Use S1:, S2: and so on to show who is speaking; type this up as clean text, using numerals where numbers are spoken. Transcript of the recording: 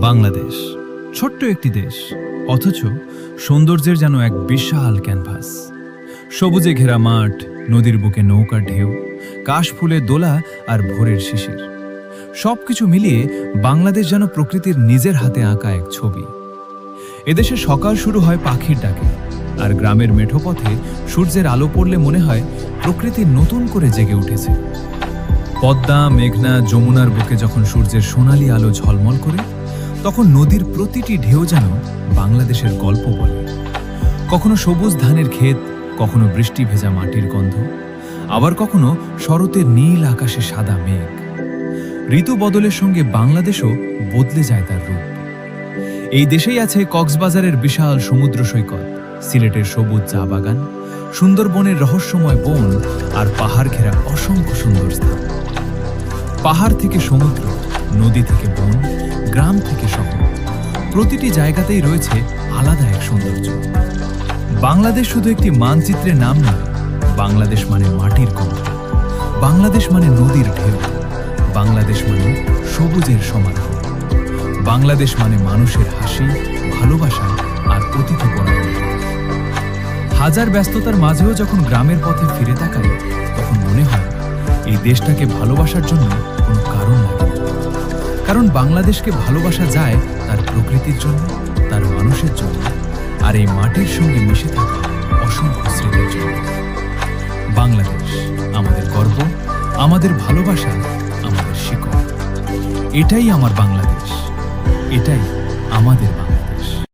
S1: বাংলাদেশ ছোট্ট একটি দেশ, অথচ সৌন্দর্যের যেন এক বিশাল ক্যানভাস। সবুজে ঘেরা মাঠ, নদীর বুকে নৌকার ঢেউ, কাশফুলের দোলা আর ভোরের শিশির, সবকিছু মিলিয়ে বাংলাদেশ যেন প্রকৃতির নিজের হাতে আঁকা এক ছবি। এদেশে সকাল শুরু হয় পাখির ডাকে, আর গ্রামের মেঠো পথে সূর্যের আলো পড়লে মনে হয় প্রকৃতি নতুন করে জেগে উঠেছে। পদ্মা, মেঘনা, যমুনার বুকে যখন সূর্যের সোনালি আলো ঝলমল করে, তখন নদীর প্রতিটি ঢেউ যেন বাংলাদেশের গল্প বলে। কখনো সবুজ ধানের ক্ষেত, কখনো বৃষ্টি ভেজা মাটির গন্ধ, আবার কখনো শরতের নীল আকাশে সাদা মেঘ। ঋতু বদলের সঙ্গে বাংলাদেশও বদলে যায় তার রূপ। এই দেশেই আছে কক্সবাজারের বিশাল সমুদ্র সৈকত, সিলেটের সবুজ চা বাগান, সুন্দরবনের রহস্যময় বন আর পাহাড় ঘেরা অসংখ্য সুন্দর স্থান। পাহাড় থেকে সমুদ্র, নদী থেকে বন, গ্রাম থেকে শহর, প্রতিটি জায়গাতেই রয়েছে আলাদা এক সৌন্দর্য। বাংলাদেশ শুধু একটি মানচিত্রের নাম নয়, বাংলাদেশ মানে মাটির গন্ধ, বাংলাদেশ মানে নদীর ঢেউ, বাংলাদেশ মানে সবুজের সমারোহ, বাংলাদেশ মানে মানুষের হাসি, ভালোবাসা আর অতিথিপরায়ণতা। হাজার ব্যস্ততার মাঝেও যখন গ্রামের পথে ফিরে তাকাই, তখন মনে হয় এই দেশটাকে ভালোবাসার জন্য কোনো কারণ লাগে না। কারণ বাংলাদেশকে ভালোবাসা যায় তার প্রকৃতির জন্য, তার মানুষের জন্য, আর এই মাটির সঙ্গে মিশে থাকা অসংখ্য স্মৃতির জন্য। বাংলাদেশ আমাদের গর্ব, আমাদের ভালোবাসা, আমাদের শিকড়। এটাই আমার বাংলাদেশ, এটাই আমাদের বাংলাদেশ।